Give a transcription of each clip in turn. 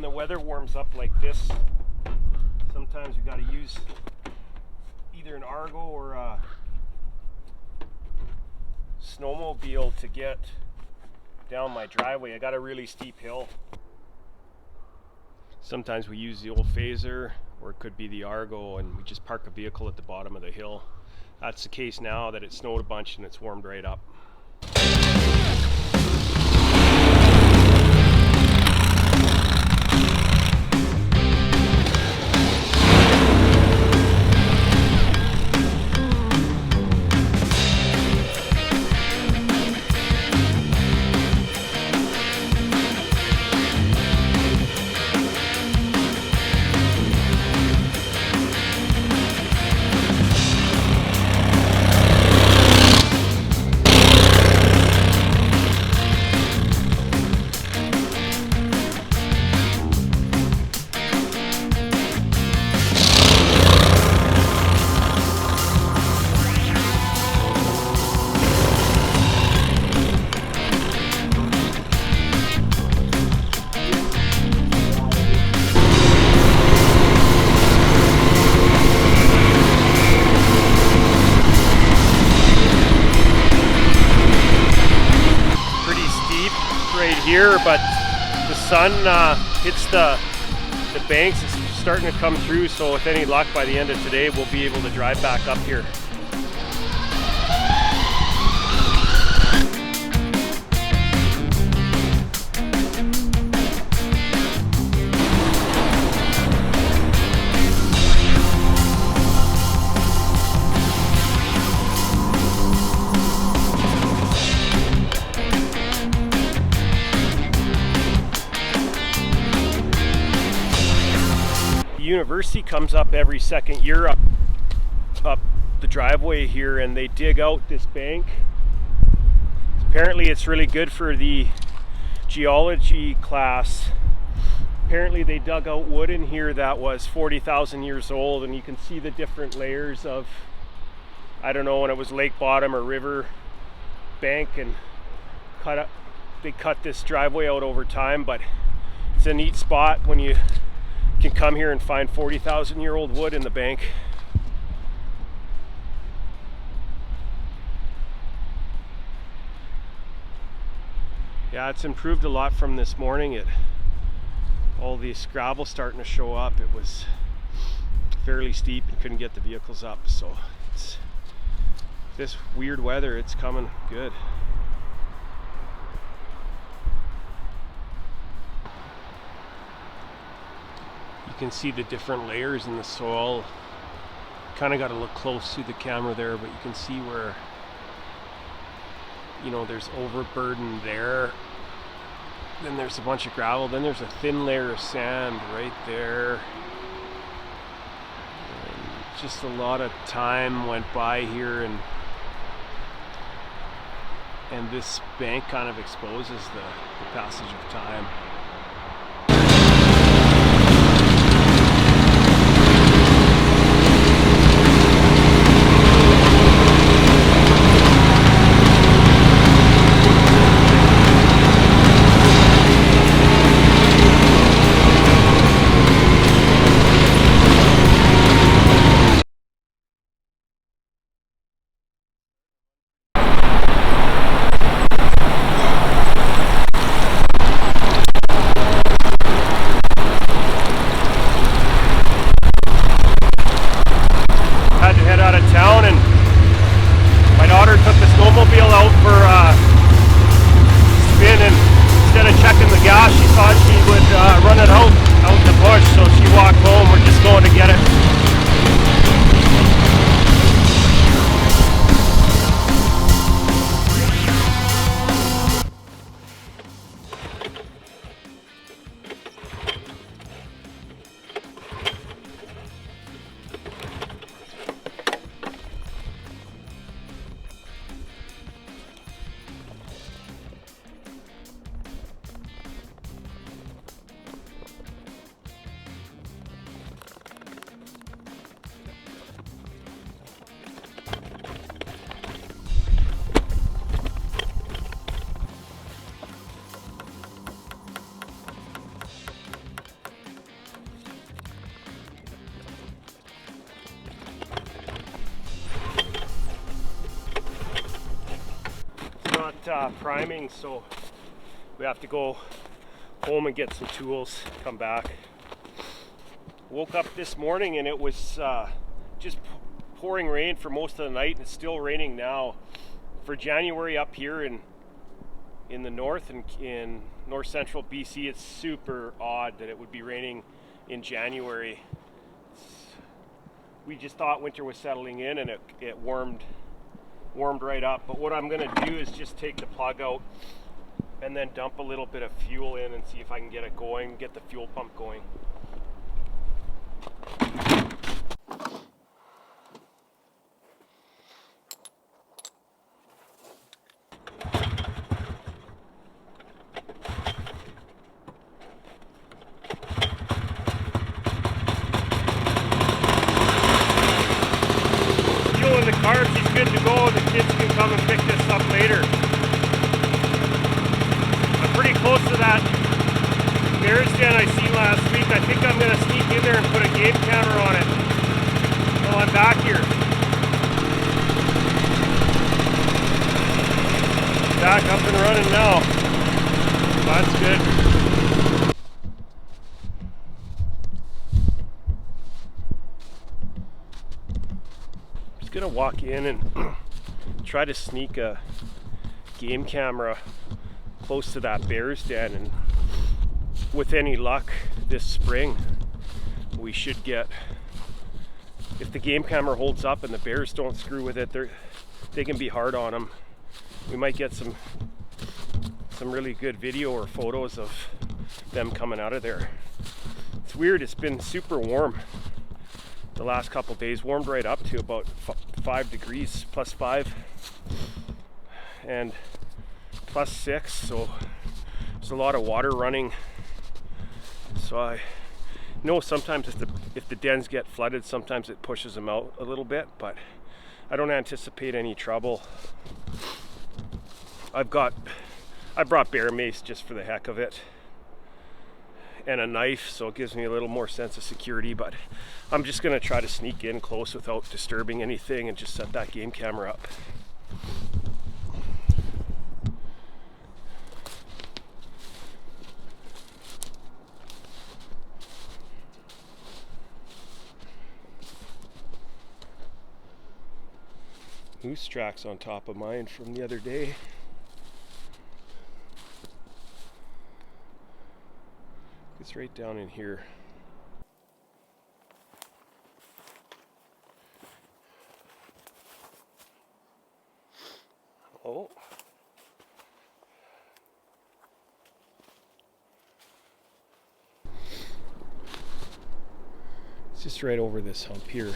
the weather warms up like this, sometimes we got to use either an Argo or a Snowmobile to get down my driveway. I got a really steep hill. Sometimes we use the old phaser, or it could be the Argo, and we just park a vehicle at the bottom of the hill. That's the case now that it snowed a bunch and it's warmed right up. Here, but the sun hits the banks. It's starting to come through, so with any luck by the end of today we'll be able to drive back up here. University comes up every second year up the driveway here, and they dig out this bank. Apparently it's really good for the geology class. Apparently they dug out wood in here that was 40,000 years old, and you can see the different layers of, I don't know when it was lake bottom or river bank, and they cut this driveway out over time. But it's a neat spot when you can come here and find 40,000-year-old wood in the bank. Yeah, it's improved a lot from this morning. All the gravel starting to show up. It was fairly steep and couldn't get the vehicles up, so it's this weird weather, it's coming good. You can see the different layers in the soil. Kind of got to look close to the camera there, but you can see where, you know, there's overburden there. Then there's a bunch of gravel. Then there's a thin layer of sand right there. And just a lot of time went by here, and this bank kind of exposes the passage of time. Snowmobile out for a spin, and instead of checking the gas, she thought she would run it out in the bush, so she walked home. We're just going to get it. priming, so we have to go home and get some tools, come back. Woke up this morning and it was just pouring rain for most of the night, and it's still raining now. For January up here in the north and in north central BC, it's super odd that it would be raining in January. We just thought winter was settling in, and it warmed right up. But what I'm going to do is just take the plug out and then dump a little bit of fuel in and see if I can get it going, get the fuel pump going. Fuel in the carbs, he's good to go. The kids can come and pick this up later. I'm pretty close to that bear's den I seen last week. I think I'm going to sneak in there and put a game camera on it while I'm back here. Back up and running now. That's good. I'm just going to walk in and try to sneak a game camera close to that bear's den, and with any luck this spring we should get, if the game camera holds up and the bears don't screw with it, they can be hard on them. We might get some really good video or photos of them coming out of there. It's weird, it's been super warm the last couple days, warmed right up to about 5 degrees, +5 and +6, so there's a lot of water running. So I know sometimes if the dens get flooded, sometimes it pushes them out a little bit, but I don't anticipate any trouble. I brought bear mace just for the heck of it, and a knife, so it gives me a little more sense of security, but I'm just going to try to sneak in close without disturbing anything and just set that game camera up. Moose tracks on top of mine from the other day. It's right down in here. Oh. It's just right over this hump here.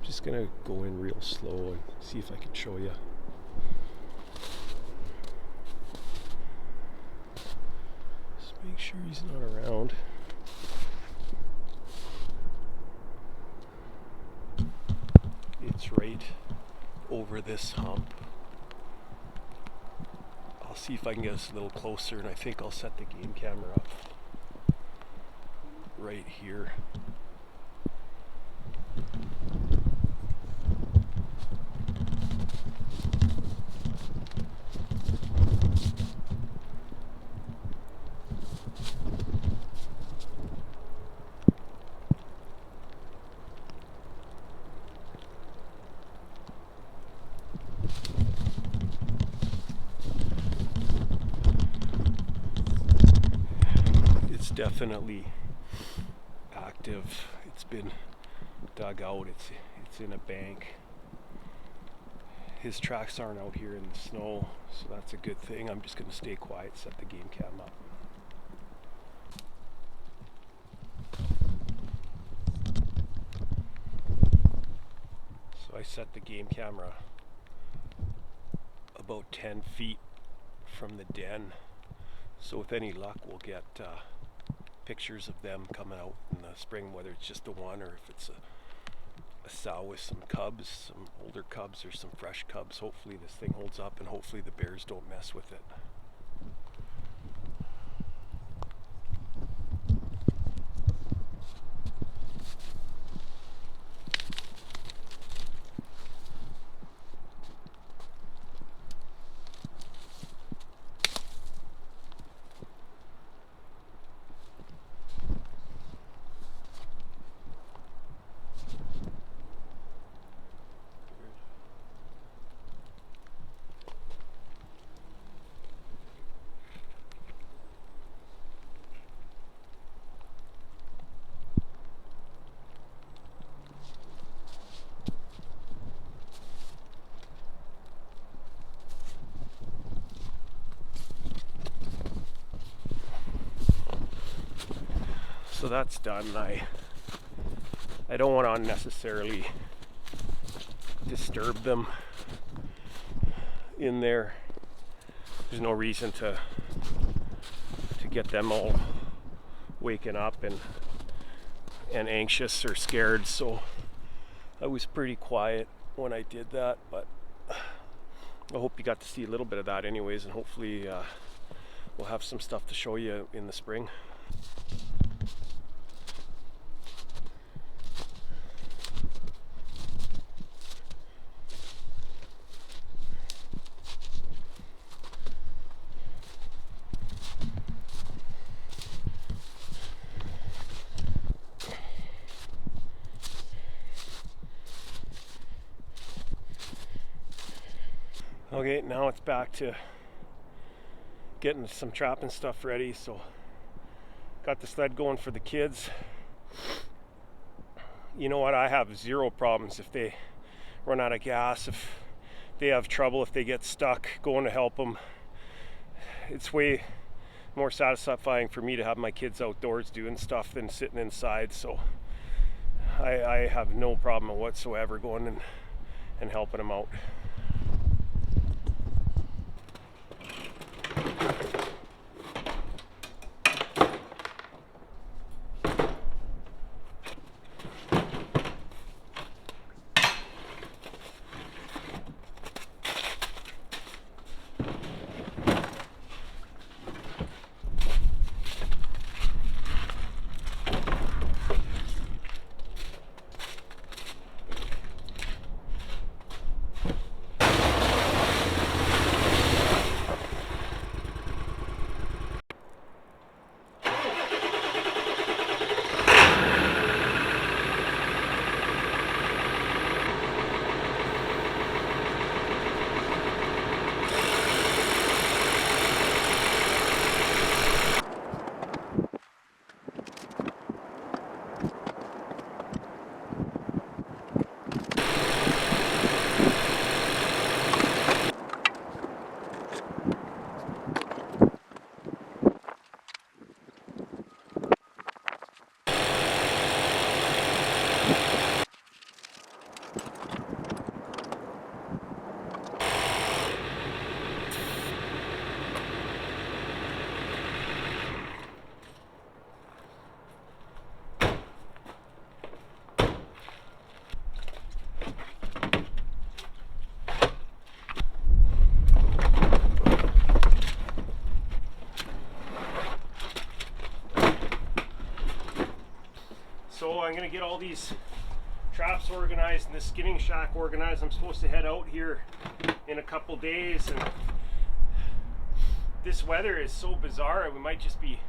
Just gonna go in real slow and see if I can show you. Just make sure he's not around. It's right over this hump. I'll see if I can get us a little closer, and I think I'll set the game camera up right here. Definitely active. It's been dug out. It's in a bank. His tracks aren't out here in the snow, so that's a good thing. I'm just going to stay quiet, set the game cam up. So I set the game camera about 10 feet from the den, so with any luck we'll get pictures of them coming out in the spring, whether it's just the one or if it's a sow with some cubs, some older cubs or some fresh cubs. Hopefully this thing holds up and hopefully the bears don't mess with it. So that's done. I don't want to unnecessarily disturb them in there. There's no reason to get them all waking up and anxious or scared, so I was pretty quiet when I did that, but I hope you got to see a little bit of that anyways, and hopefully we'll have some stuff to show you in the spring. Okay, now it's back to getting some trapping stuff ready. So got the sled going for the kids. You know what, I have zero problems if they run out of gas, if they have trouble, if they get stuck, going to help them. It's way more satisfying for me to have my kids outdoors doing stuff than sitting inside. So I have no problem whatsoever going and helping them out. So I'm going to get all these traps organized and the skinning shack organized. I'm supposed to head out here in a couple days, and this weather is so bizarre. We might just be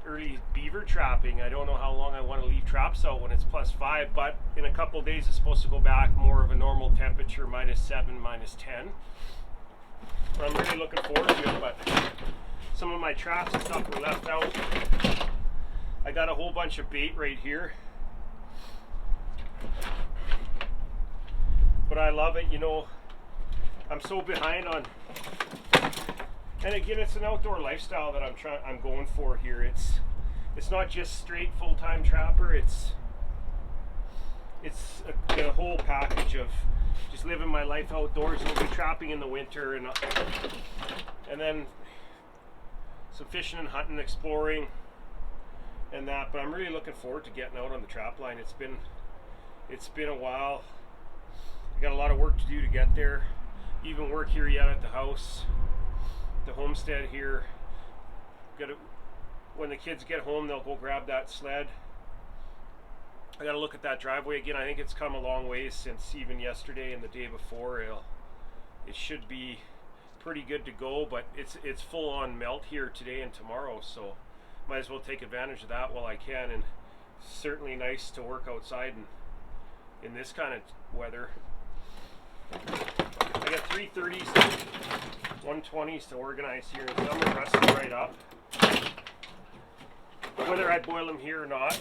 early beaver trapping. I don't know how long I want to leave traps out when it's +5, but in a couple days it's supposed to go back more of a normal temperature, -7, -10. But I'm really looking forward to it. But some of my traps and stuff were left out. I got a whole bunch of bait right here, but I love it. You know, I'm so behind on, and again, it's an outdoor lifestyle that I'm going for here. It's not just straight full-time trapper. It's a whole package of just living my life outdoors. We'll be trapping in the winter, and then some fishing and hunting, exploring, and that. But I'm really looking forward to getting out on the trap line. It's been a while. I got a lot of work to do to get there. Even work here yet at the house, the homestead here. When the kids get home, they'll go grab that sled. I got to look at that driveway again. I think it's come a long ways since even yesterday and the day before. It should be pretty good to go, but it's full on melt here today and tomorrow, so might as well take advantage of that while I can. And certainly nice to work outside in this kind of weather. I got 330s, 120s to organize here, and some are rusting right up. Whether I boil them here or not,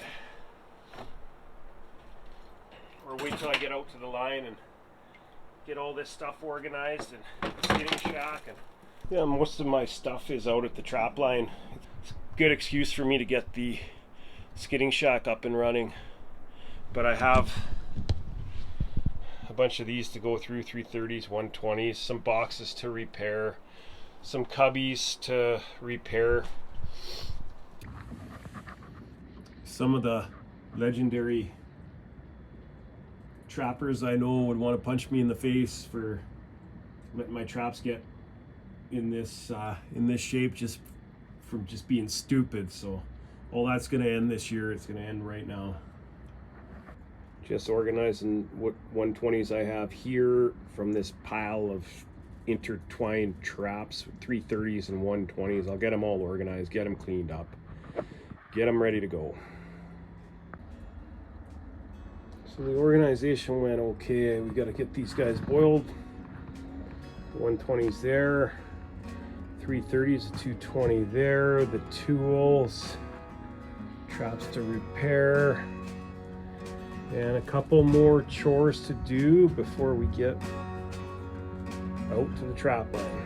or wait till I get out to the line and get all this stuff organized and skinning shack. And yeah, most of my stuff is out at the trap line. It's a good excuse for me to get the skidding shack up and running, but I have a bunch of these to go through, 330s, 120s, some boxes to repair, some cubbies to repair. Some of the legendary trappers I know would want to punch me in the face for letting my traps get in this shape just from just being stupid. So all that's going to end this year. It's going to end right now. Just organizing what 120s I have here from this pile of intertwined traps, 330s and 120s. I'll get them all organized, get them cleaned up, get them ready to go. So the organization went okay. We got to get these guys boiled. The 120s there, 330s, a 220 there, the tools, traps to repair, and a couple more chores to do before we get out to the trap line.